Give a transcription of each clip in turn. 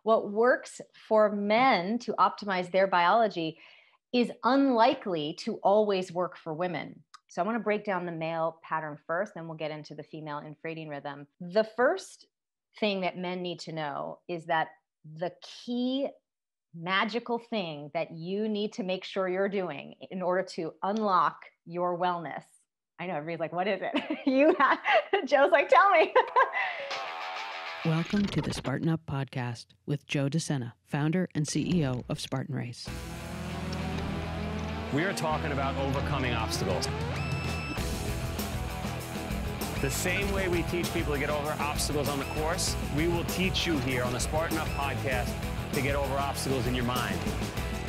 what works for men to optimize their biology is unlikely to always work for women. So I want to break down the male pattern first, then we'll get into the female infradian rhythm. The first thing that men need to know is that the key magical thing that you need to make sure you're doing in order to unlock your wellness. I know everybody's like, what is it? Joe's like, tell me. Welcome to the Spartan Up podcast with Joe De Sena, founder and CEO of Spartan Race. We are talking about overcoming obstacles. The same way we teach people to get over obstacles on the course, we will teach you here on the Spartan Up podcast to get over obstacles in your mind.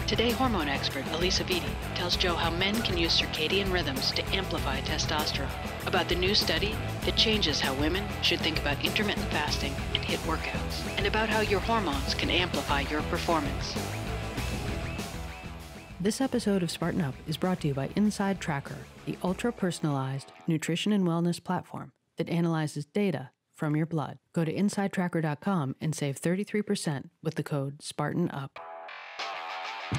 Today, hormone expert Alisa Vitti tells Joe how men can use circadian rhythms to amplify testosterone, about the new study that changes how women should think about intermittent fasting and HIIT workouts, and about how your hormones can amplify your performance. This episode of Spartan Up is brought to you by Inside Tracker, the ultra-personalized nutrition and wellness platform that analyzes data from your blood. Go to InsideTracker.com and save 33% with the code SpartanUp.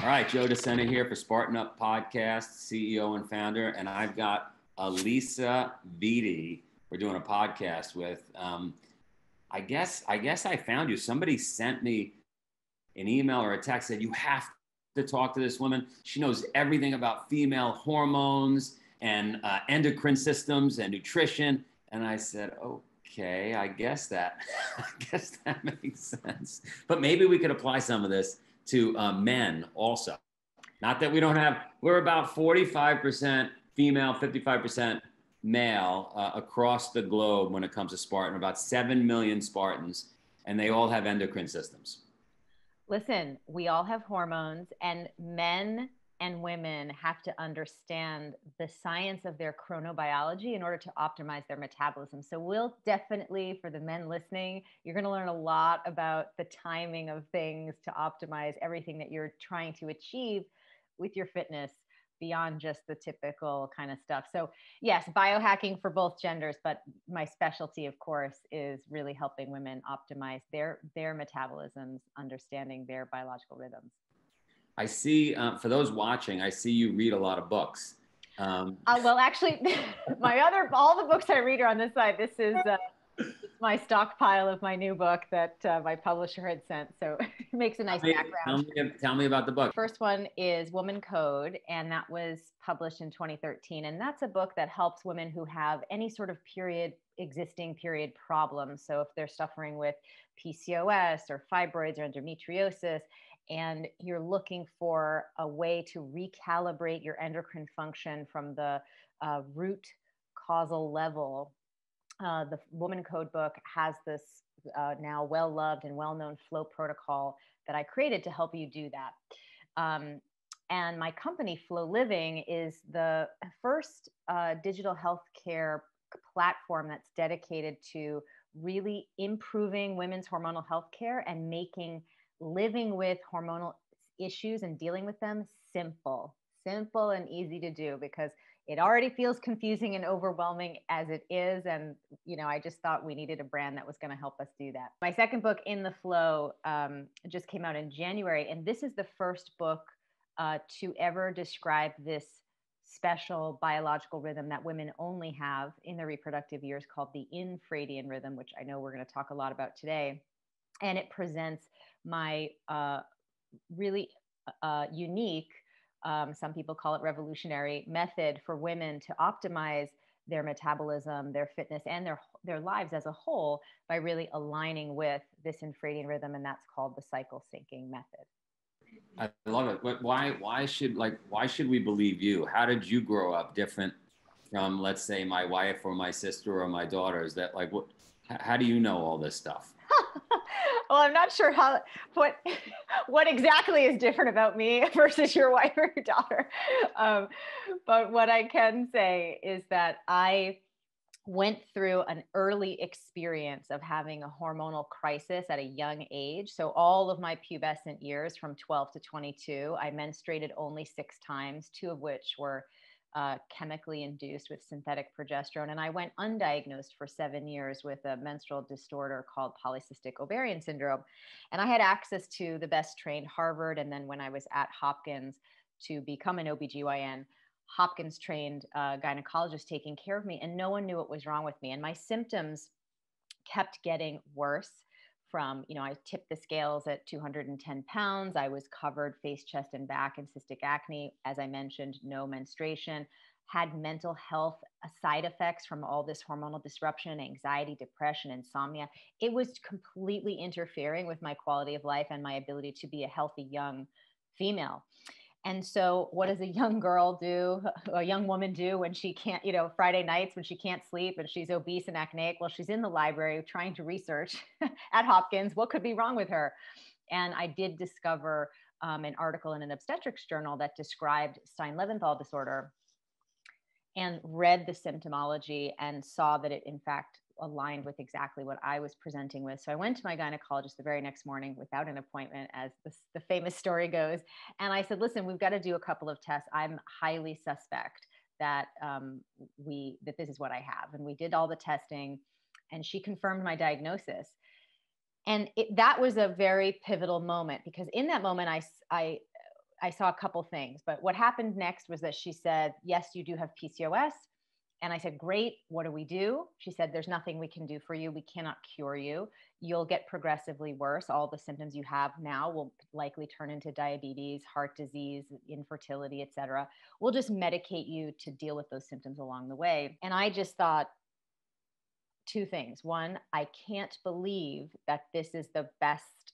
All right, Joe De Sena here for Spartan Up Podcast, CEO and founder, and I've got Alisa Vitti. We're doing a podcast with. I guess I found you. Somebody sent me an email or a text, said you have to talk to this woman. She knows everything about female hormones and endocrine systems and nutrition. And I said, okay, I guess that makes sense. But maybe we could apply some of this to men also. Not that we're about 45% female, 55% male across the globe when it comes to Spartan, about 7 million Spartans, and they all have endocrine systems. Listen, we all have hormones, and men and women have to understand the science of their chronobiology in order to optimize their metabolism. So we'll definitely, for the men listening, you're going to learn a lot about the timing of things to optimize everything that you're trying to achieve with your fitness beyond just the typical kind of stuff. So yes, biohacking for both genders, but my specialty, of course, is really helping women optimize their metabolisms, understanding their biological rhythms. I see, for those watching, I see you read a lot of books. Well, actually, all the books I read are on this side. This is my stockpile of my new book that my publisher had sent. So it makes a nice background. Tell me about the book. First one is WomanCode, and that was published in 2013. And that's a book that helps women who have any sort of existing period problems. So if they're suffering with PCOS or fibroids or endometriosis, and you're looking for a way to recalibrate your endocrine function from the root causal level, the WomanCode book has this now well-loved and well-known flow protocol that I created to help you do that. And my company, Flow Living, is the first digital healthcare platform that's dedicated to really improving women's hormonal healthcare and making living with hormonal issues and dealing with them simple and easy to do, because it already feels confusing and overwhelming as it is. And, I just thought we needed a brand that was going to help us do that. My second book, In the Flow, just came out in January. And this is the first book to ever describe this special biological rhythm that women only have in their reproductive years, called the infradian rhythm, which I know we're going to talk a lot about today. And it presents my really unique, some people call it revolutionary, method for women to optimize their metabolism, their fitness, and their lives as a whole by really aligning with this infradian rhythm, and that's called the cycle syncing method. I love it. But why should we believe you? How did you grow up different from, let's say, my wife or my sister or my daughter? Is that how do you know all this stuff? Well, I'm not sure what exactly is different about me versus your wife or your daughter. But what I can say is that I went through an early experience of having a hormonal crisis at a young age. So all of my pubescent years from 12 to 22, I menstruated only 6 times, 2 of which were chemically induced with synthetic progesterone. And I went undiagnosed for 7 years with a menstrual disorder called polycystic ovarian syndrome. And I had access to the best trained Harvard. And then when I was at Hopkins to become an OBGYN, Hopkins trained gynecologist taking care of me, and no one knew what was wrong with me. And my symptoms kept getting worse from, I tipped the scales at 210 pounds. I was covered face, chest, and back in cystic acne. As I mentioned, no menstruation, had mental health side effects from all this hormonal disruption, anxiety, depression, insomnia. It was completely interfering with my quality of life and my ability to be a healthy young female. And so what does a young girl do, a young woman do when she can't, Friday nights when she can't sleep and she's obese and acneic? Well, she's in the library trying to research at Hopkins what could be wrong with her. And I did discover an article in an obstetrics journal that described Stein-Leventhal disorder, and read the symptomology and saw that it in fact aligned with exactly what I was presenting with. So I went to my gynecologist the very next morning without an appointment, as the famous story goes. And I said, listen, we've got to do a couple of tests. I'm highly suspect that that this is what I have. And we did all the testing, and she confirmed my diagnosis. And that was a very pivotal moment, because in that moment, I saw a couple things. But what happened next was that she said, yes, you do have PCOS. And I said, great, what do we do? She said, there's nothing we can do for you. We cannot cure you. You'll get progressively worse. All the symptoms you have now will likely turn into diabetes, heart disease, infertility, et cetera. We'll just medicate you to deal with those symptoms along the way. And I just thought two things. One, I can't believe that this is the best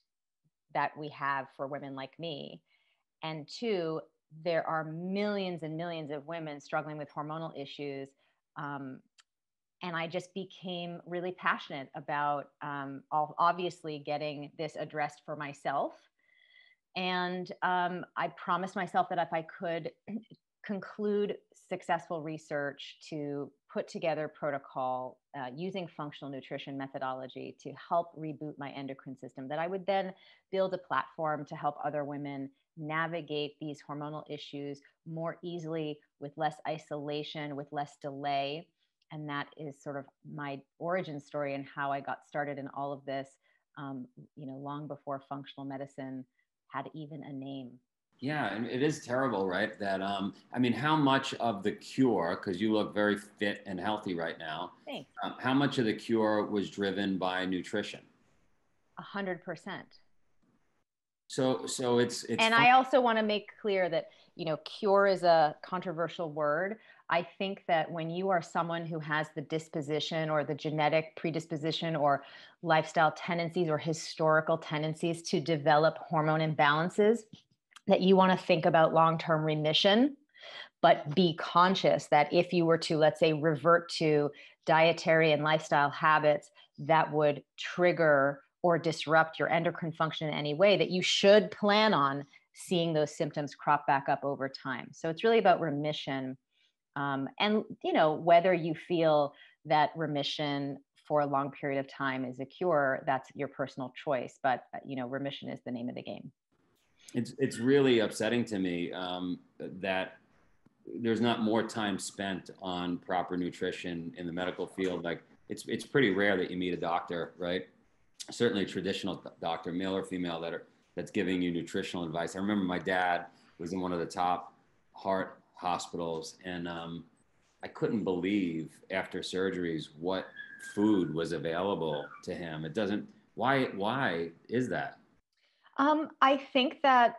that we have for women like me. And two, there are millions and millions of women struggling with hormonal issues. And I just became really passionate about obviously getting this addressed for myself. And I promised myself that if I could conclude successful research to put together protocol using functional nutrition methodology to help reboot my endocrine system, that I would then build a platform to help other women navigate these hormonal issues more easily, with less isolation, with less delay. And that is sort of my origin story and how I got started in all of this, long before functional medicine had even a name. Yeah, and it is terrible, right? That, how much of the cure, because you look very fit and healthy right now, Thanks. How much of the cure was driven by nutrition? 100%. So it's. And I also want to make clear that, cure is a controversial word. I think that when you are someone who has the disposition or the genetic predisposition or lifestyle tendencies or historical tendencies to develop hormone imbalances, that you want to think about long-term remission, but be conscious that if you were to, let's say, revert to dietary and lifestyle habits that would trigger or disrupt your endocrine function in any way, that you should plan on seeing those symptoms crop back up over time. So it's really about remission. And, whether you feel that remission for a long period of time is a cure, that's your personal choice. But, remission is the name of the game. It's really upsetting to me that there's not more time spent on proper nutrition in the medical field. Like it's pretty rare that you meet a doctor, right? Certainly a traditional doctor, male or female, that's giving you nutritional advice. I remember my dad was in one of the top heart hospitals, and I couldn't believe after surgeries what food was available to him. It doesn't. Why is that? I think that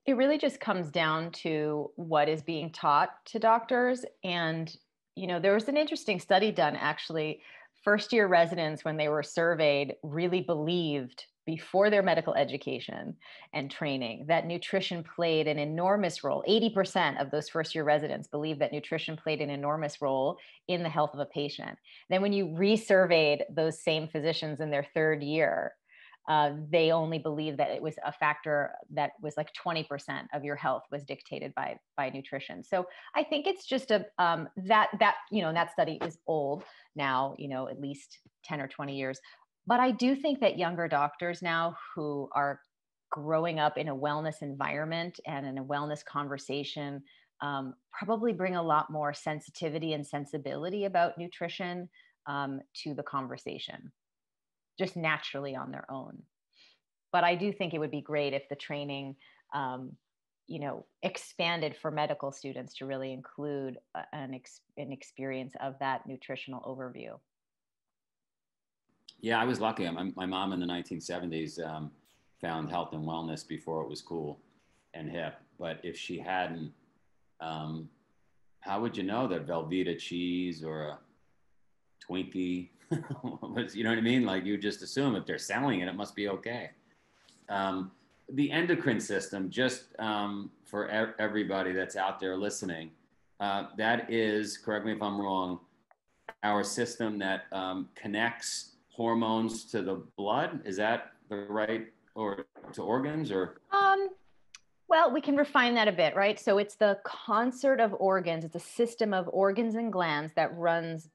it really just comes down to what is being taught to doctors. And, there was an interesting study done, actually. First-year residents, when they were surveyed, really believed before their medical education and training that nutrition played an enormous role. 80% of those first-year residents believed that nutrition played an enormous role in the health of a patient. Then when you resurveyed those same physicians in their third year, they only believed that it was a factor that was like 20% of your health was dictated by nutrition. So I think it's just that study is old now, at least 10 or 20 years. But I do think that younger doctors now who are growing up in a wellness environment and in a wellness conversation probably bring a lot more sensitivity and sensibility about nutrition to the conversation, just naturally on their own. But I do think it would be great if the training, expanded for medical students to really include an experience of that nutritional overview. Yeah, I was lucky. My mom in the 1970s found health and wellness before it was cool and hip. But if she hadn't, how would you know that Velveeta cheese or a Twinkie was, you know what I mean? Like, you just assume if they're selling it, it must be okay. The endocrine system, just for everybody that's out there listening, that is, correct me if I'm wrong, our system that connects hormones to the blood. Is that the right, or to organs, or? Well, we can refine that a bit, right? So it's the concert of organs. It's a system of organs and glands that runs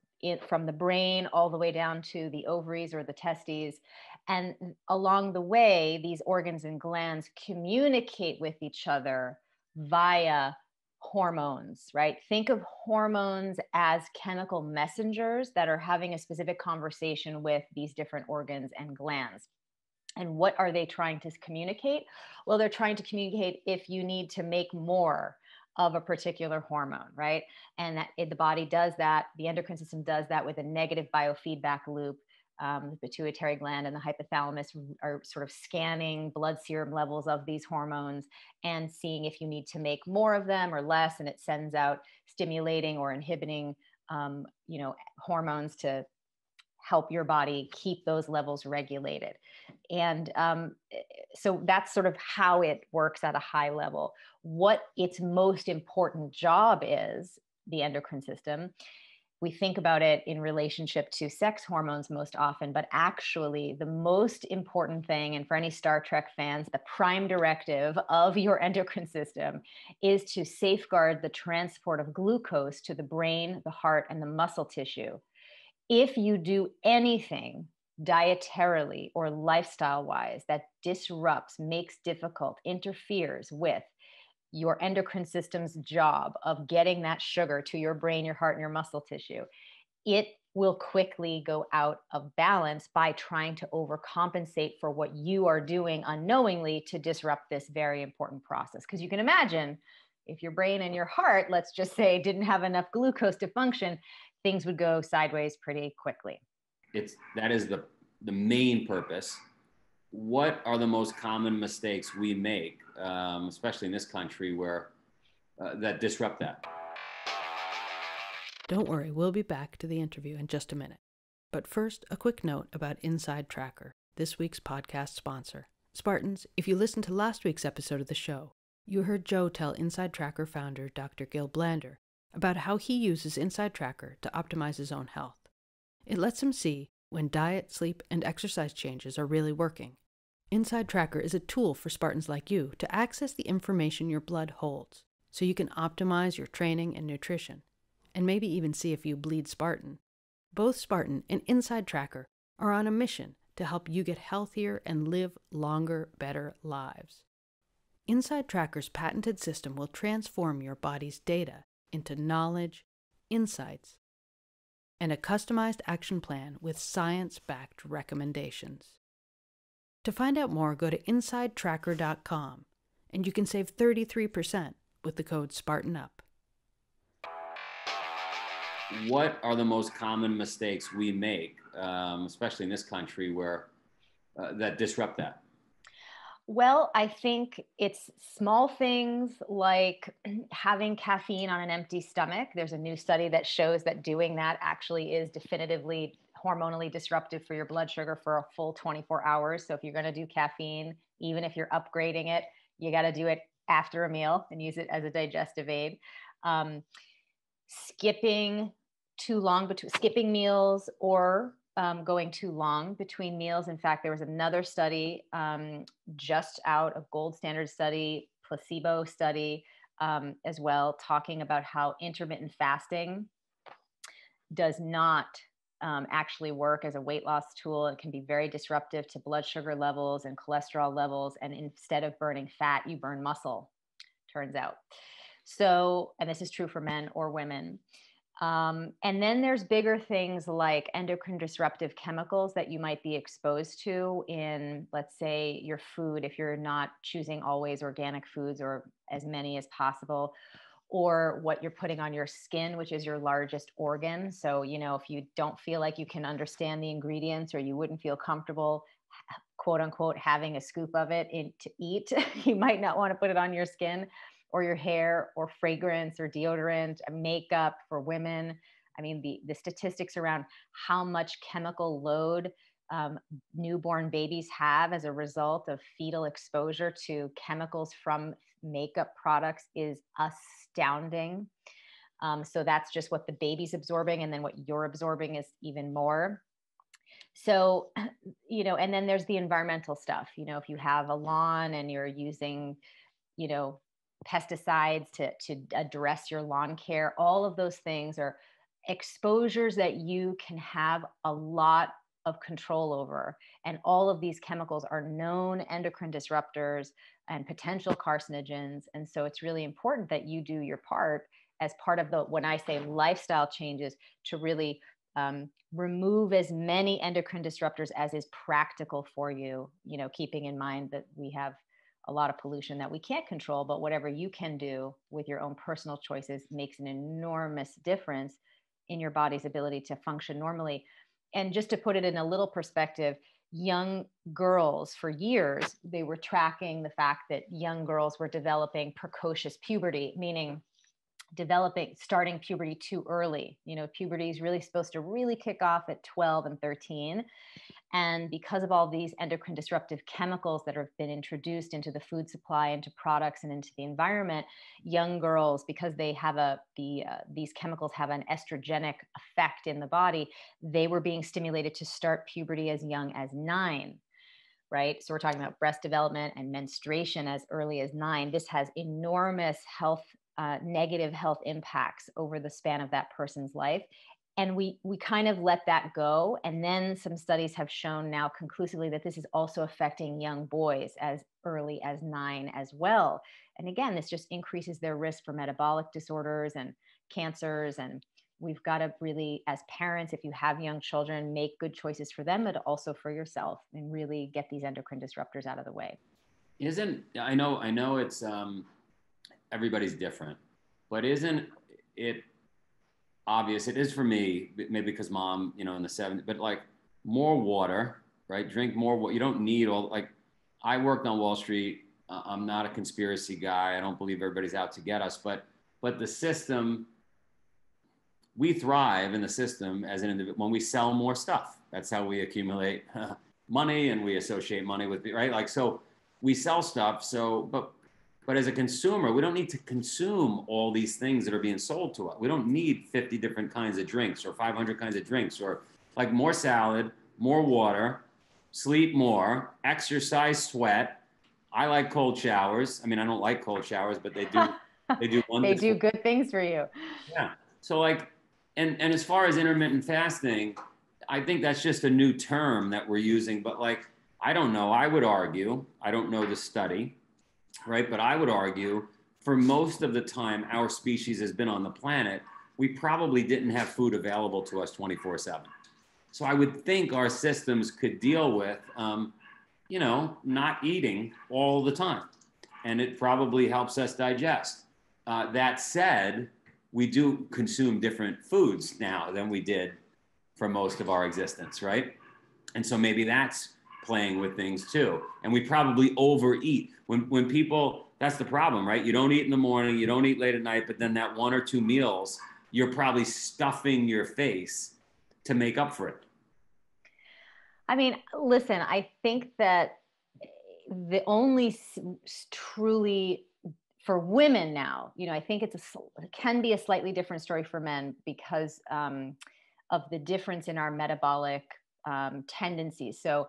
from the brain all the way down to the ovaries or the testes. And along the way, these organs and glands communicate with each other via hormones, right? Think of hormones as chemical messengers that are having a specific conversation with these different organs and glands. And what are they trying to communicate? Well, they're trying to communicate if you need to make more of a particular hormone, right? And that the body does that, the endocrine system does that with a negative biofeedback loop. The pituitary gland and the hypothalamus are sort of scanning blood serum levels of these hormones and seeing if you need to make more of them or less. And it sends out stimulating or inhibiting, hormones to help your body keep those levels regulated. And so that's sort of how it works at a high level. What its most important job is, the endocrine system, we think about it in relationship to sex hormones most often, but actually the most important thing, and for any Star Trek fans, the prime directive of your endocrine system is to safeguard the transport of glucose to the brain, the heart, and the muscle tissue. If you do anything dietarily or lifestyle-wise that disrupts, makes difficult, interferes with your endocrine system's job of getting that sugar to your brain, your heart, and your muscle tissue, it will quickly go out of balance by trying to overcompensate for what you are doing unknowingly to disrupt this very important process. Because you can imagine, if your brain and your heart, let's just say, didn't have enough glucose to function, things would go sideways pretty quickly. That is the main purpose. What are the most common mistakes we make, especially in this country, where that disrupt that? Don't worry, we'll be back to the interview in just a minute. But first, a quick note about Inside Tracker, this week's podcast sponsor. Spartans, if you listened to last week's episode of the show, you heard Joe tell Inside Tracker founder Dr. Gil Blander about how he uses Inside Tracker to optimize his own health. It lets him see when diet, sleep, and exercise changes are really working. Inside Tracker is a tool for Spartans like you to access the information your blood holds, so you can optimize your training and nutrition, and maybe even see if you bleed Spartan. Both Spartan and Inside Tracker are on a mission to help you get healthier and live longer, better lives. Inside Tracker's patented system will transform your body's data into knowledge, insights, and a customized action plan with science-backed recommendations. To find out more, go to InsideTracker.com, and you can save 33% with the code SpartanUp. What are the most common mistakes we make, especially in this country, where that disrupt that? Well, I think it's small things like having caffeine on an empty stomach. There's a new study that shows that doing that actually is definitively hormonally disruptive for your blood sugar for a full 24 hours. So if you're going to do caffeine, even if you're upgrading it, you got to do it after a meal and use it as a digestive aid. Skipping meals or going too long between meals. In fact, there was another study just out, a gold standard study, placebo study as well, talking about how intermittent fasting does not actually work as a weight loss tool. It can be very disruptive to blood sugar levels and cholesterol levels. And instead of burning fat, you burn muscle, turns out. So, and this is true for men or women. And then there's bigger things like endocrine disruptive chemicals that you might be exposed to in, let's say, your food, if you're not choosing always organic foods or as many as possible, or what you're putting on your skin, which is your largest organ. So, if you don't feel like you can understand the ingredients, or you wouldn't feel comfortable, quote unquote, having a scoop of it to eat, you might not want to put it on your skin or your hair, or fragrance or deodorant, makeup for women. I mean, the statistics around how much chemical load newborn babies have as a result of fetal exposure to chemicals from makeup products is astounding. So that's just what the baby's absorbing, and then what you're absorbing is even more. So, and then there's the environmental stuff. If you have a lawn and you're using, pesticides to address your lawn care, all of those things are exposures that you can have a lot of control over. And all of these chemicals are known endocrine disruptors and potential carcinogens. And so it's really important that you do your part as part of when I say lifestyle changes, to really remove as many endocrine disruptors as is practical for you, keeping in mind that we have a lot of pollution that we can't control, but whatever you can do with your own personal choices makes an enormous difference in your body's ability to function normally. And just to put it in a little perspective, young girls, for years, they were tracking the fact that young girls were developing precocious puberty, meaning starting puberty too early. Puberty is really supposed to really kick off at 12 and 13. And because of all these endocrine disruptive chemicals that have been introduced into the food supply, into products, and into the environment, young girls, because they have these chemicals have an estrogenic effect in the body, they were being stimulated to start puberty as young as 9. Right? So we're talking about breast development and menstruation as early as 9. This has enormous negative health impacts over the span of that person's life. And we kind of let that go. And then some studies have shown now conclusively that this is also affecting young boys as early as 9 as well. And again, this just increases their risk for metabolic disorders and cancers. And we've got to really, as parents, if you have young children, make good choices for them, but also for yourself, and really get these endocrine disruptors out of the way. I know it's, everybody's different, but isn't it obvious? It is for me, maybe because mom, in the 70s, but like more water, right? Drink more water. You don't need I worked on Wall Street. I'm not a conspiracy guy. I don't believe everybody's out to get us, but the system, we thrive in the system as an individual when we sell more stuff. That's how we accumulate money, and we associate money with, right? So we sell stuff. But as a consumer, we don't need to consume all these things that are being sold to us. We don't need 50 different kinds of drinks or 500 kinds of drinks, or like more salad, more water, sleep more, exercise, sweat. I like cold showers. I mean, I don't like cold showers, but they do wonderful. They do good things for you. Yeah. So and as far as intermittent fasting, I think that's just a new term that we're using, but I don't know. I would argue, I don't know the study, right? But I would argue for most of the time our species has been on the planet, we probably didn't have food available to us 24/7. So I would think our systems could deal with, not eating all the time. And it probably helps us digest. That said, we do consume different foods now than we did for most of our existence, right? And so maybe that's playing with things too. And we probably overeat. When people, that's the problem, right? You don't eat in the morning, you don't eat late at night, but then that 1 or 2 meals, you're probably stuffing your face to make up for it. I mean, listen, I think that the only truly for women now, I think it can be a slightly different story for men because of the difference in our metabolic tendencies. So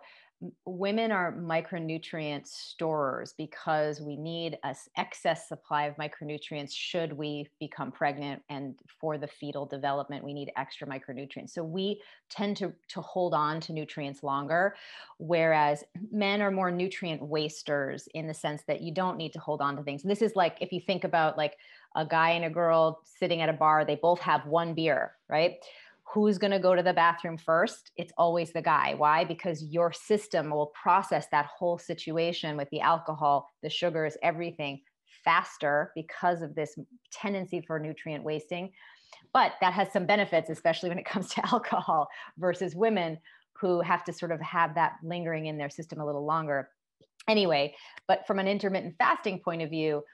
women are micronutrient storers because we need an excess supply of micronutrients should we become pregnant, and for the fetal development we need extra micronutrients. So we tend to hold on to nutrients longer, whereas men are more nutrient wasters in the sense that you don't need to hold on to things. And this is like if you think about like a guy and a girl sitting at a bar, they both have one beer, right? Who's going to go to the bathroom first? It's always the guy. Why? Because your system will process that whole situation with the alcohol, the sugars, everything faster because of this tendency for nutrient wasting. But that has some benefits, especially when it comes to alcohol versus women who have to sort of have that lingering in their system a little longer. Anyway, but from an intermittent fasting point of view,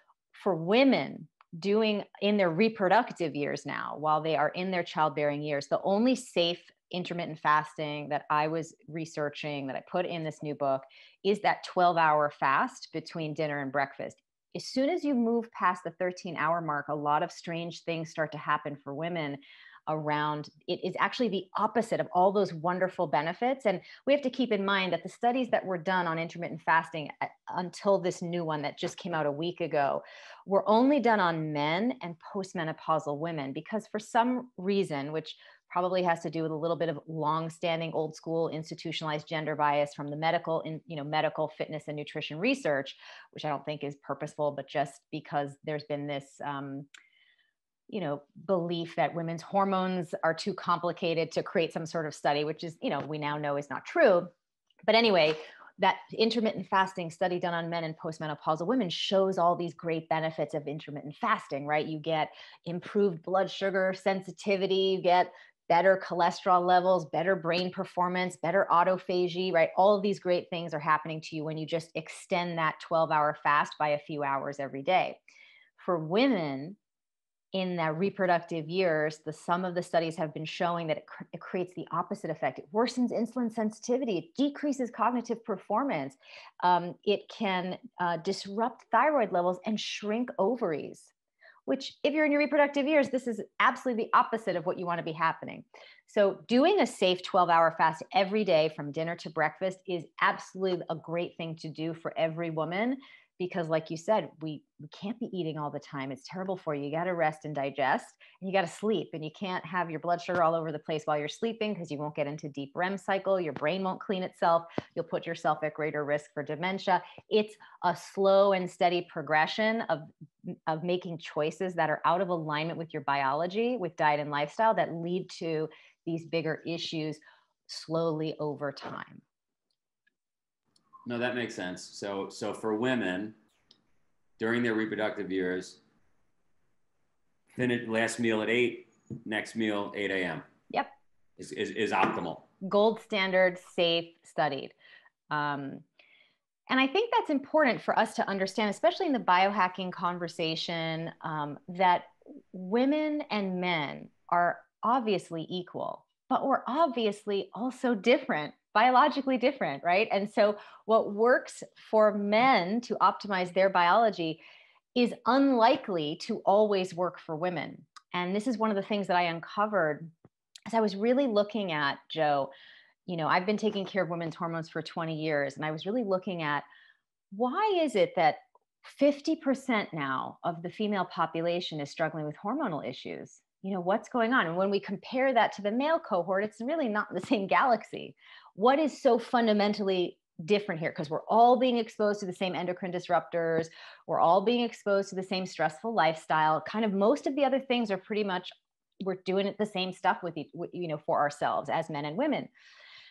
for women, doing in their reproductive years now, while they are in their childbearing years, the only safe intermittent fasting that I was researching that I put in this new book is that 12-hour fast between dinner and breakfast. As soon as you move past the 13-hour mark, a lot of strange things start to happen for women around. It is actually the opposite of all those wonderful benefits. And we have to keep in mind that the studies that were done on intermittent fasting until this new one that just came out a week ago were only done on men and postmenopausal women, because for some reason, which probably has to do with a little bit of long-standing old school institutionalized gender bias from the medical fitness and nutrition research, which I don't think is purposeful, but just because there's been this belief that women's hormones are too complicated to create some sort of study, which is, we now know is not true. But anyway, that intermittent fasting study done on men and postmenopausal women shows all these great benefits of intermittent fasting, right? You get improved blood sugar sensitivity, you get better cholesterol levels, better brain performance, better autophagy, right? All of these great things are happening to you when you just extend that 12-hour fast by a few hours every day. For women, in their reproductive years, some of the studies have been showing that it creates the opposite effect. It worsens insulin sensitivity. It decreases cognitive performance. It can disrupt thyroid levels and shrink ovaries, which if you're in your reproductive years, this is absolutely the opposite of what you want to be happening. So doing a safe 12-hour fast every day from dinner to breakfast is absolutely a great thing to do for every woman. Because like you said, we can't be eating all the time. It's terrible for you. You got to rest and digest, and you got to sleep, and you can't have your blood sugar all over the place while you're sleeping because you won't get into deep REM cycle. Your brain won't clean itself. You'll put yourself at greater risk for dementia. It's a slow and steady progression of making choices that are out of alignment with your biology, with diet and lifestyle, that lead to these bigger issues slowly over time. No, that makes sense. So for women, during their reproductive years, finish last meal at 8, next meal 8 a.m. Yep. Is optimal. Gold standard, safe, studied. And I think that's important for us to understand, especially in the biohacking conversation, that women and men are obviously equal, but we're obviously also different. Biologically different, right? And so what works for men to optimize their biology is unlikely to always work for women. And this is one of the things that I uncovered as I was really looking at, Joe, I've been taking care of women's hormones for 20 years, and I was really looking at why is it that 50% now of the female population is struggling with hormonal issues? What's going on? And when we compare that to the male cohort, it's really not the same galaxy. What is so fundamentally different here? Because we're all being exposed to the same endocrine disruptors. We're all being exposed to the same stressful lifestyle. Kind of most of the other things are pretty much, we're doing it the same stuff for ourselves as men and women.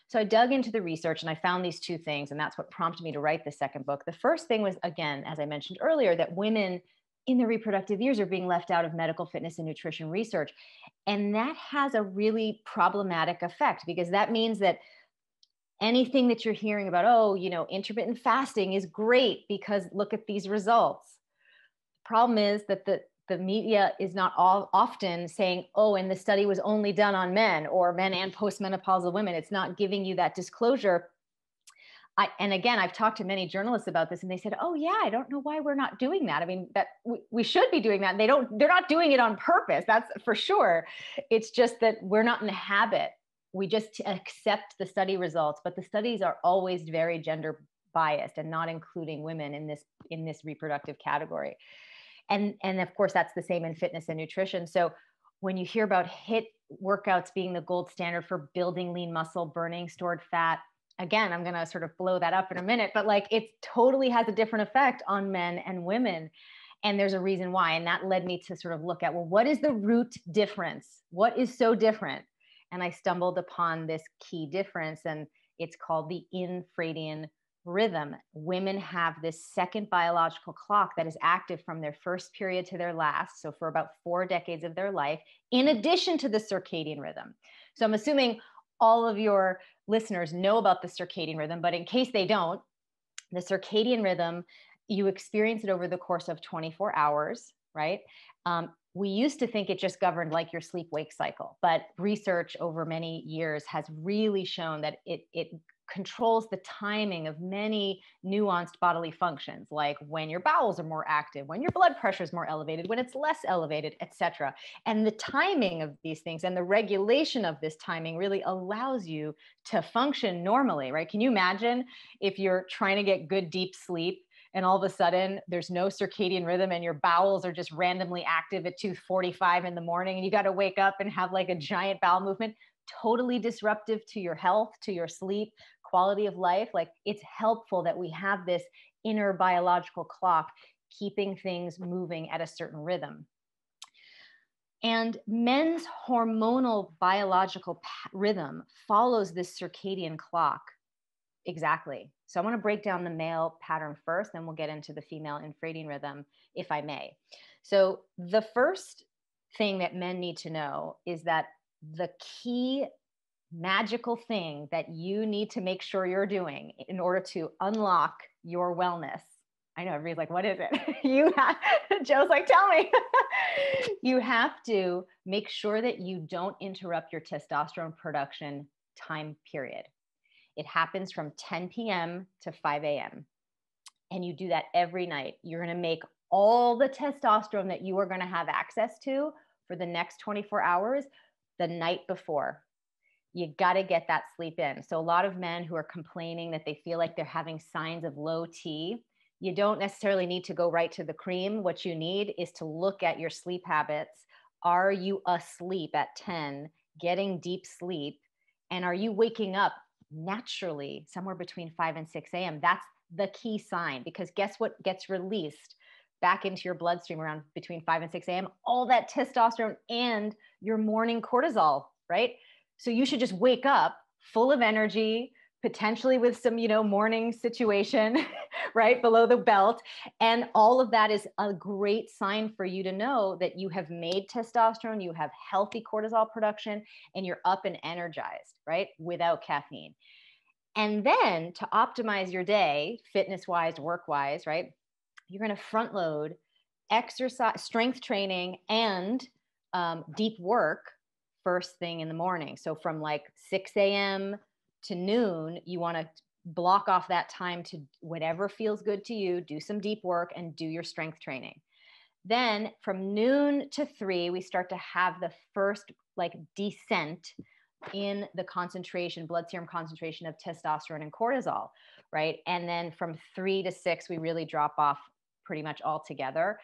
So I dug into the research and I found these two things, and that's what prompted me to write the second book. The first thing was, again, as I mentioned earlier, that women in their reproductive years are being left out of medical fitness and nutrition research. And that has a really problematic effect, because that means that anything that you're hearing about, intermittent fasting is great because look at these results. The problem is that the media is not often saying, and the study was only done on men or men and postmenopausal women. It's not giving you that disclosure. And again, I've talked to many journalists about this, and they said, I don't know why we're not doing that. I mean, that we should be doing that. And they're not doing it on purpose. That's for sure. It's just that we're not in the habit we just accept the study results, but the studies are always very gender biased and not including women in this reproductive category. And of course, that's the same in fitness and nutrition. So when you hear about HIIT workouts being the gold standard for building lean muscle, burning stored fat, again, I'm going to sort of blow that up in a minute, but like it totally has a different effect on men and women. And there's a reason why. And that led me to sort of look at, well, what is the root difference? What is so different? And I stumbled upon this key difference, and it's called the infradian rhythm. Women have this second biological clock that is active from their first period to their last. So for about 4 decades of their life, in addition to the circadian rhythm. So I'm assuming all of your listeners know about the circadian rhythm, but in case they don't, the circadian rhythm, you experience it over the course of 24 hours, right? We used to think it just governed like your sleep-wake cycle, but research over many years has really shown that it controls the timing of many nuanced bodily functions, like when your bowels are more active, when your blood pressure is more elevated, when it's less elevated, etc. And the timing of these things and the regulation of this timing really allows you to function normally, right? Can you imagine if you're trying to get good deep sleep and all of a sudden there's no circadian rhythm and your bowels are just randomly active at 2:45 in the morning and you got to wake up and have like a giant bowel movement? Totally disruptive to your health, to your sleep, quality of life. Like, it's helpful that we have this inner biological clock keeping things moving at a certain rhythm. And men's hormonal biological rhythm follows this circadian clock exactly. So I want to break down the male pattern first, then we'll get into the female infradian rhythm, if I may. So the first thing that men need to know is that the key magical thing that you need to make sure you're doing in order to unlock your wellness. I know everybody's like, what is it? Joe's like, tell me. You have to make sure that you don't interrupt your testosterone production time period. It happens from 10 p.m. to 5 a.m. And you do that every night. You're going to make all the testosterone that you are going to have access to for the next 24 hours the night before. You got to get that sleep in. So a lot of men who are complaining that they feel like they're having signs of low T, you don't necessarily need to go right to the cream. What you need is to look at your sleep habits. Are you asleep at 10, getting deep sleep? And are you waking up naturally somewhere between 5 and 6 a.m.? That's the key sign, because guess what gets released back into your bloodstream around between 5 and 6 a.m.? All that testosterone and your morning cortisol, right? So you should just wake up full of energy, potentially with some, morning situation, right, below the belt. And all of that is a great sign for you to know that you have made testosterone, you have healthy cortisol production, and you're up and energized, right, without caffeine. And then to optimize your day, fitness-wise, work-wise, right, you're going to front load exercise, strength training, and deep work first thing in the morning. So from like 6 a.m. to noon, you want to block off that time to whatever feels good to you, do some deep work and do your strength training. Then from noon to 3, we start to have the first like descent in the concentration, blood serum concentration of testosterone and cortisol, right? And then from 3 to 6, we really drop off pretty much altogether.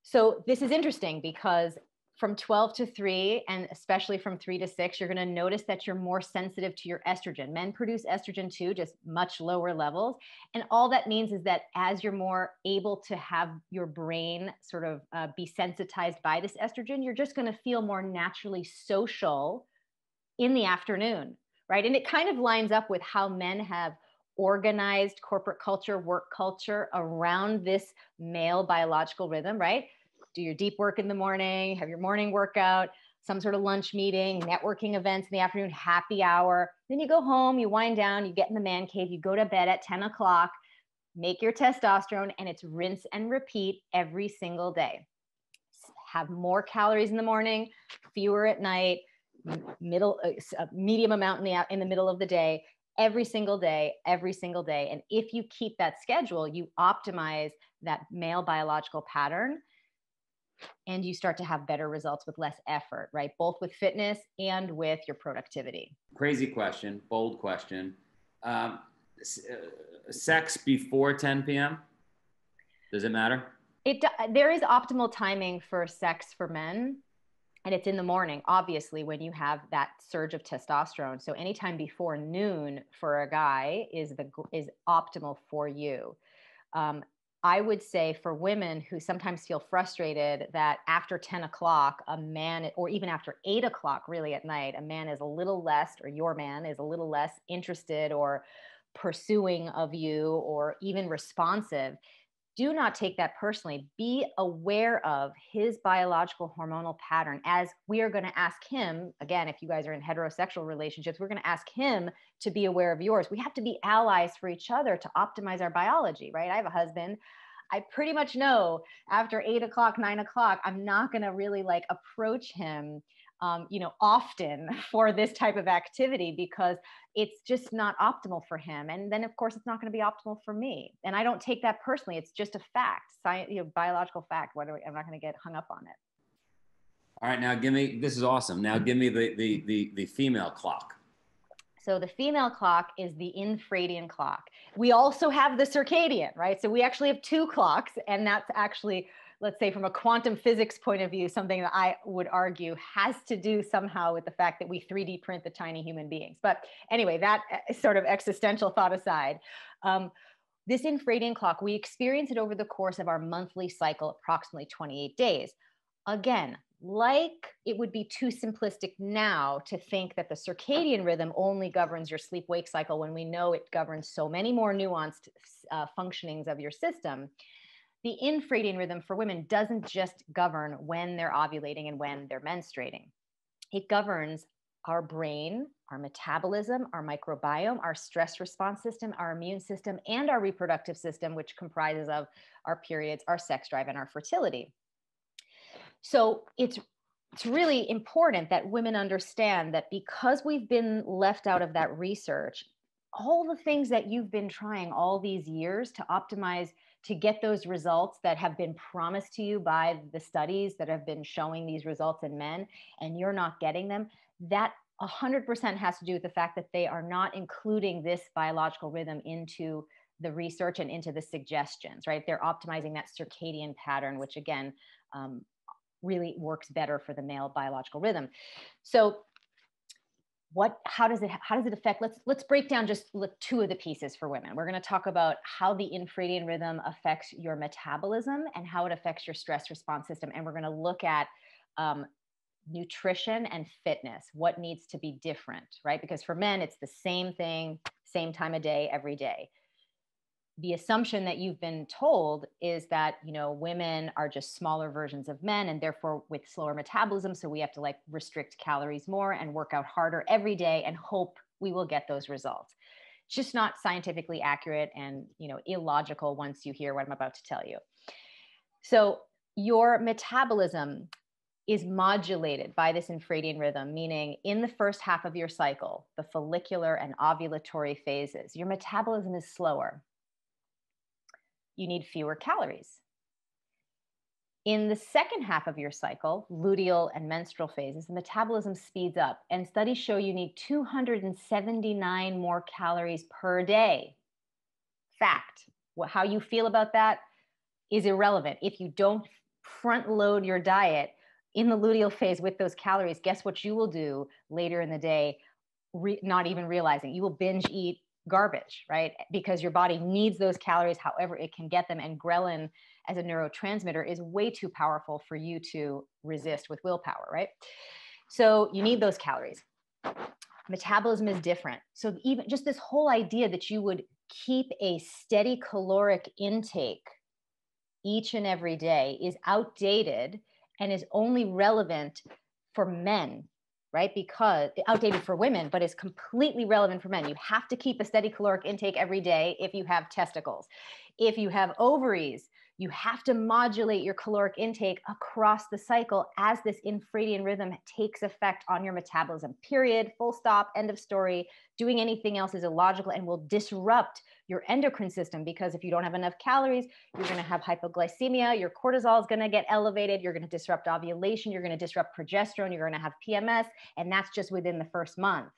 So this is interesting because from 12 to 3, and especially from 3 to 6, you're going to notice that you're more sensitive to your estrogen. Men produce estrogen too, just much lower levels. And all that means is that as you're more able to have your brain sort of be sensitized by this estrogen, you're just going to feel more naturally social in the afternoon, right? And it kind of lines up with how men have organized corporate culture, work culture around this male biological rhythm, right? Do your deep work in the morning, have your morning workout, some sort of lunch meeting, networking events in the afternoon, happy hour. Then you go home, you wind down, you get in the man cave, you go to bed at 10 o'clock, make your testosterone, and it's rinse and repeat every single day. Have more calories in the morning, fewer at night, medium amount in the middle of the day, every single day, every single day. And if you keep that schedule, you optimize that male biological pattern. and you start to have better results with less effort, right? Both with fitness and with your productivity. Crazy question, bold question. Sex before 10 p.m.? Does it matter? There is optimal timing for sex for men, and it's in the morning, obviously, when you have that surge of testosterone. So anytime before noon for a guy is optimal for you. I would say for women who sometimes feel frustrated that after 10 o'clock, a man, or even after 8 o'clock really at night, a man is a little less, or your man is a little less interested or pursuing of you or even responsive. Do not take that personally. Be aware of his biological hormonal pattern, as we are going to ask him, again, if you guys are in heterosexual relationships, we're going to ask him to be aware of yours. We have to be allies for each other to optimize our biology, right? I have a husband. I pretty much know after 8 o'clock, 9 o'clock, I'm not going to really like approach him often for this type of activity, because it's just not optimal for him. And then of course it's not going to be optimal for me. And I don't take that personally. It's just a fact, science, biological fact. I'm not going to get hung up on it. All right. Now this is awesome. Now give me the female clock. So the female clock is the infradian clock. We also have the circadian, right? So we actually have two clocks, and that's actually, let's say from a quantum physics point of view, something that I would argue has to do somehow with the fact that we 3D print the tiny human beings. But anyway, that sort of existential thought aside, this infradian clock, we experience it over the course of our monthly cycle, approximately 28 days. Again, like it would be too simplistic now to think that the circadian rhythm only governs your sleep-wake cycle when we know it governs so many more nuanced functionings of your system. The infradian rhythm for women doesn't just govern when they're ovulating and when they're menstruating. It governs our brain, our metabolism, our microbiome, our stress response system, our immune system, and our reproductive system, which comprises of our periods, our sex drive, and our fertility. So it's really important that women understand that because we've been left out of that research, all the things that you've been trying all these years to optimize, to get those results that have been promised to you by the studies that have been showing these results in men, and you're not getting them, that 100% has to do with the fact that they are not including this biological rhythm into the research and into the suggestions, right? They're optimizing that circadian pattern, which again, really works better for the male biological rhythm. So how does it affect? Let's break down just two of the pieces for women. We're going to talk about how the infradian rhythm affects your metabolism and how it affects your stress response system. And we're going to look at nutrition and fitness, what needs to be different, right? Because for men, it's the same thing, same time of day, every day. The assumption that you've been told is that, women are just smaller versions of men, and therefore with slower metabolism. So we have to restrict calories more and work out harder every day and hope we will get those results. It's just not scientifically accurate and, illogical once you hear what I'm about to tell you. So your metabolism is modulated by this infradian rhythm, meaning in the first half of your cycle, the follicular and ovulatory phases, your metabolism is slower. You need fewer calories. In the second half of your cycle, luteal and menstrual phases, the metabolism speeds up, and studies show you need 279 more calories per day. Fact. How you feel about that is irrelevant. If you don't front load your diet in the luteal phase with those calories, guess what you will do later in the day, not even realizing? You will binge eat garbage, right? Because your body needs those calories however it can get them. And ghrelin as a neurotransmitter is way too powerful for you to resist with willpower, right? So you need those calories. Metabolism is different. So even just this whole idea that you would keep a steady caloric intake each and every day is outdated and is only relevant for men, right? Because outdated for women, but is completely relevant for men. You have to keep a steady caloric intake every day if you have testicles. If you have ovaries, You have to modulate your caloric intake across the cycle as this infradian rhythm takes effect on your metabolism, period, full stop, end of story. Doing anything else is illogical and will disrupt your endocrine system, because if you don't have enough calories, you're going to have hypoglycemia, your cortisol is going to get elevated, you're going to disrupt ovulation, you're going to disrupt progesterone, you're going to have PMS, and that's just within the first month.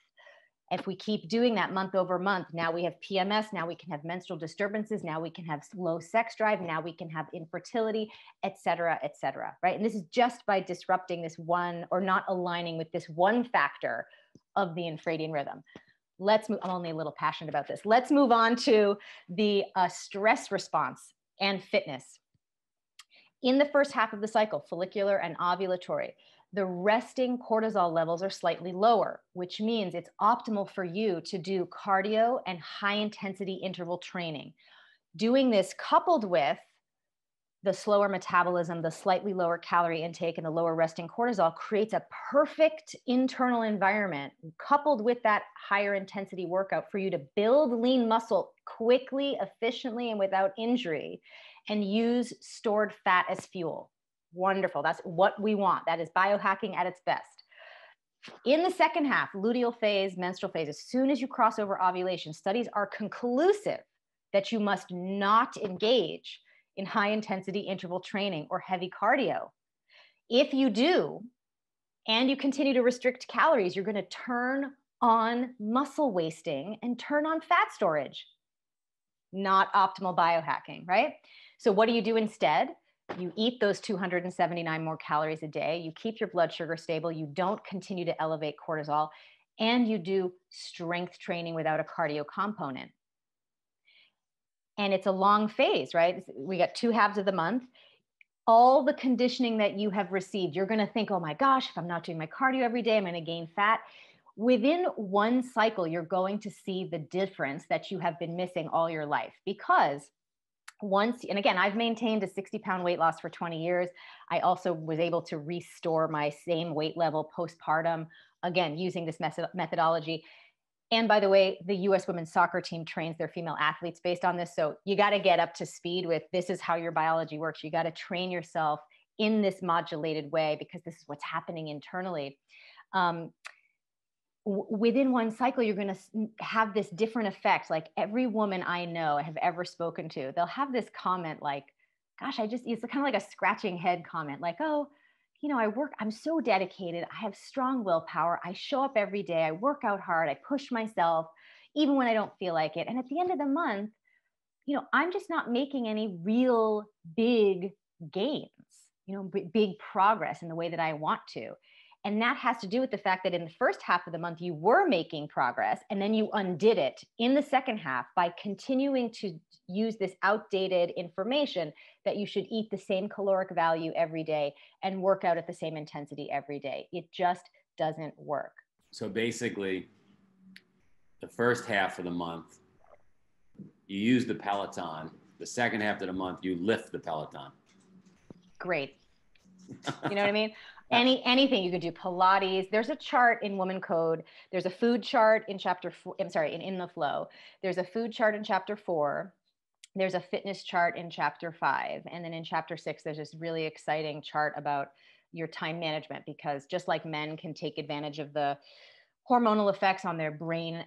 If we keep doing that month over month, now we have PMS, now we can have menstrual disturbances, now we can have low sex drive, now we can have infertility, et cetera, right? And this is just by disrupting this one, or not aligning with this one factor of the infradian rhythm. Let's move, I'm only a little passionate about this. Let's move on to the stress response and fitness. In the first half of the cycle, follicular and ovulatory, the resting cortisol levels are slightly lower, which means it's optimal for you to do cardio and high intensity interval training. Doing this coupled with the slower metabolism, the slightly lower calorie intake, and the lower resting cortisol creates a perfect internal environment, coupled with that higher intensity workout, for you to build lean muscle quickly, efficiently, and without injury, and use stored fat as fuel. Wonderful. That's what we want. That is biohacking at its best. In the second half, luteal phase, menstrual phase, as soon as you cross over ovulation, studies are conclusive that you must not engage in high intensity interval training or heavy cardio. If you do, and you continue to restrict calories, you're going to turn on muscle wasting and turn on fat storage. Not optimal biohacking, right? So what do you do instead? You eat those 279 more calories a day, you keep your blood sugar stable, you don't continue to elevate cortisol, and you do strength training without a cardio component. And it's a long phase, right? We got 2 halves of the month. All the conditioning that you have received, you're going to think, oh my gosh, if I'm not doing my cardio every day, I'm going to gain fat. Within one cycle, you're going to see the difference that you have been missing all your life, because once, and again, I've maintained a 60-pound weight loss for 20 years. I also was able to restore my same weight level postpartum, again, using this methodology. And by the way, the US women's soccer team trains their female athletes based on this. So you got to get up to speed with, this is how your biology works. You got to train yourself in this modulated way, because this is what's happening internally. Within one cycle, you're going to have this different effect. Like every woman I know, I have ever spoken to, they'll have this comment like, gosh, it's kind of like a scratching head comment, like, oh, I'm so dedicated. I have strong willpower. I show up every day. I work out hard. I push myself, even when I don't feel like it. And at the end of the month, I'm just not making any real big gains, big progress in the way that I want to. And that has to do with the fact that in the first half of the month, you were making progress, and then you undid it in the second half by continuing to use this outdated information that you should eat the same caloric value every day and work out at the same intensity every day. It just doesn't work. So basically, the first half of the month, you use the Peloton. The second half of the month, you lift the Peloton. Great. You know what I mean? Anything you can do, Pilates. There's a chart in WomanCode. There's a food chart in chapter 4. I'm sorry, in the flow. There's a food chart in chapter 4. There's a fitness chart in chapter 5. And then in chapter 6, there's this really exciting chart about your time management, because just like men can take advantage of the hormonal effects on their brain,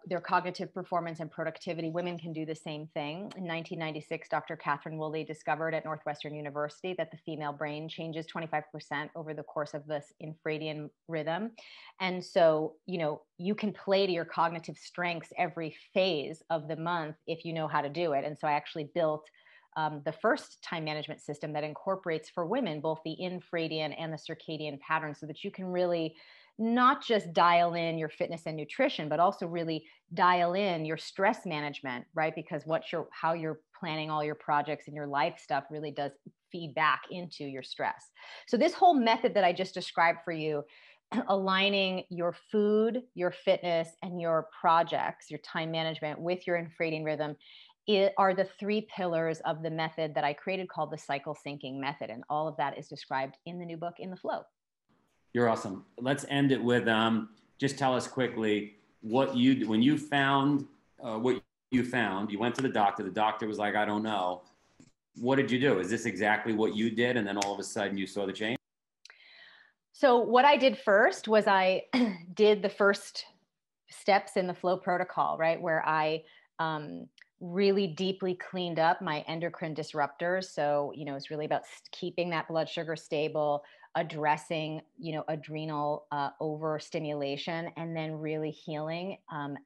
their cognitive performance and productivity, women can do the same thing. In 1996, Dr. Catherine Woolley discovered at Northwestern University that the female brain changes 25% over the course of this infradian rhythm. And so, you can play to your cognitive strengths every phase of the month if you know how to do it. And so I actually built the first time management system that incorporates for women both the infradian and the circadian patterns, so that you can really not just dial in your fitness and nutrition, but also really dial in your stress management, right? Because how you're planning all your projects and your life stuff really does feed back into your stress. So this whole method that I just described for you, aligning your food, your fitness, and your projects, your time management with your infradian rhythm, are the 3 pillars of the method that I created called the cycle syncing method. And all of that is described in the new book, In the Flow. You're awesome. Let's end it with, just tell us quickly when you found what you found, you went to the doctor was like, I don't know. what did you do? Is this exactly what you did? And then all of a sudden you saw the change? So what I did first was I did the first steps in the flow protocol, right? Where I really deeply cleaned up my endocrine disruptors. So, it's really about keeping that blood sugar stable, addressing, adrenal overstimulation, and then really healing, and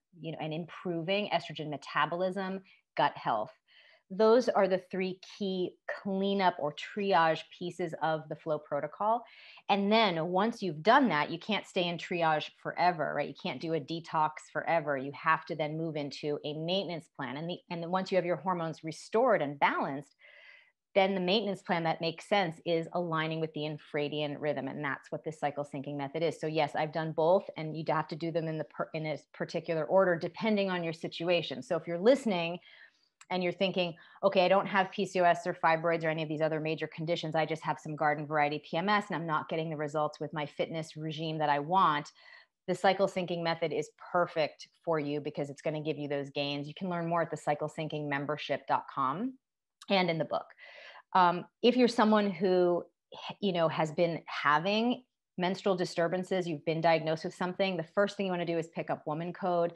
improving estrogen metabolism, gut health. Those are the three key cleanup or triage pieces of the flow protocol. And then once you've done that, you can't stay in triage forever, right? You can't do a detox forever. You have to then move into a maintenance plan. And then once you have your hormones restored and balanced, then the maintenance plan that makes sense is aligning with the infradian rhythm. And that's what this cycle syncing method is. So yes, I've done both, and you'd have to do them in a particular order, depending on your situation. So if you're listening and you're thinking, okay, I don't have PCOS or fibroids or any of these other major conditions, I just have some garden variety PMS and I'm not getting the results with my fitness regime that I want, the cycle syncing method is perfect for you because it's going to give you those gains. You can learn more at the cyclesyncingmembership.com and in the book. If you're someone who, has been having menstrual disturbances, you've been diagnosed with something, the first thing you want to do is pick up WomanCode,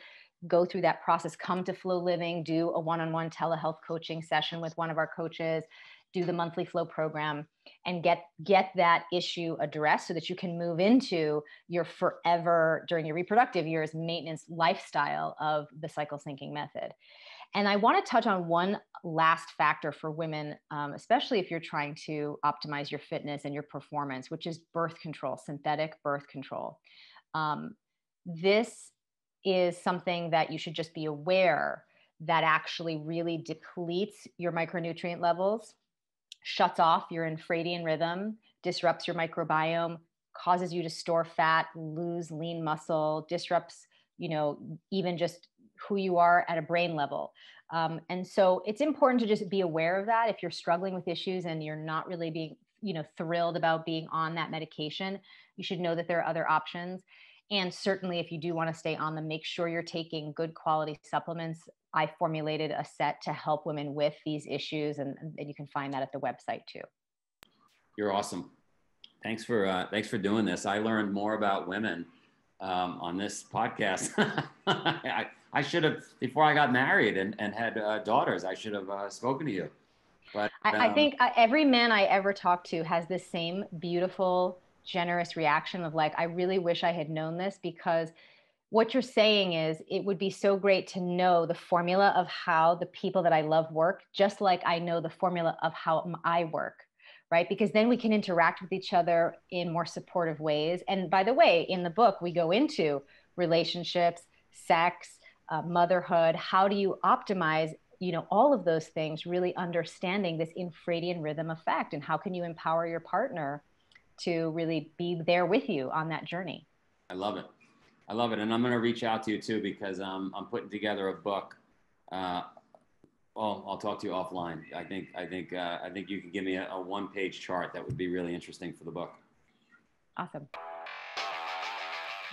go through that process, come to Flow Living, do a one-on-one telehealth coaching session with one of our coaches, do the monthly flow program, and get that issue addressed so that you can move into your forever, during your reproductive years, maintenance lifestyle of the cycle syncing method. And I want to touch on one last factor for women, especially if you're trying to optimize your fitness and your performance, which is birth control, synthetic birth control. This is something that you should just be aware that actually really depletes your micronutrient levels, shuts off your infradian rhythm, disrupts your microbiome, causes you to store fat, lose lean muscle, disrupts, even just who you are at a brain level. And so it's important to just be aware of that. If you're struggling with issues and you're not really being, thrilled about being on that medication, you should know that there are other options. And certainly if you do want to stay on them, make sure you're taking good quality supplements. I formulated a set to help women with these issues, and you can find that at the website too. You're awesome. Thanks for doing this. I learned more about women on this podcast. I should have, before I got married and had daughters, I should have spoken to you. But I think every man I ever talked to has this same beautiful, generous reaction of like, I really wish I had known this, because what you're saying is it would be so great to know the formula of how the people that I love work, just like I know the formula of how I work, right? Because then we can interact with each other in more supportive ways. And by the way, in the book, we go into relationships, sex, motherhood. How do you optimize, all of those things, really understanding this infradian rhythm effect, and how can you empower your partner to really be there with you on that journey. I love it. And I'm going to reach out to you too, because I'm putting together a book. I'll talk to you offline. I think you can give me a one-page chart that would be really interesting for the book. Awesome.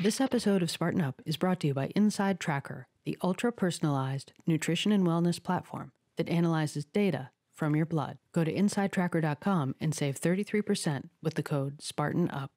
This episode of Spartan Up is brought to you by Inside Tracker, the ultra-personalized nutrition and wellness platform that analyzes data from your blood. Go to InsideTracker.com and save 33% with the code SpartanUp.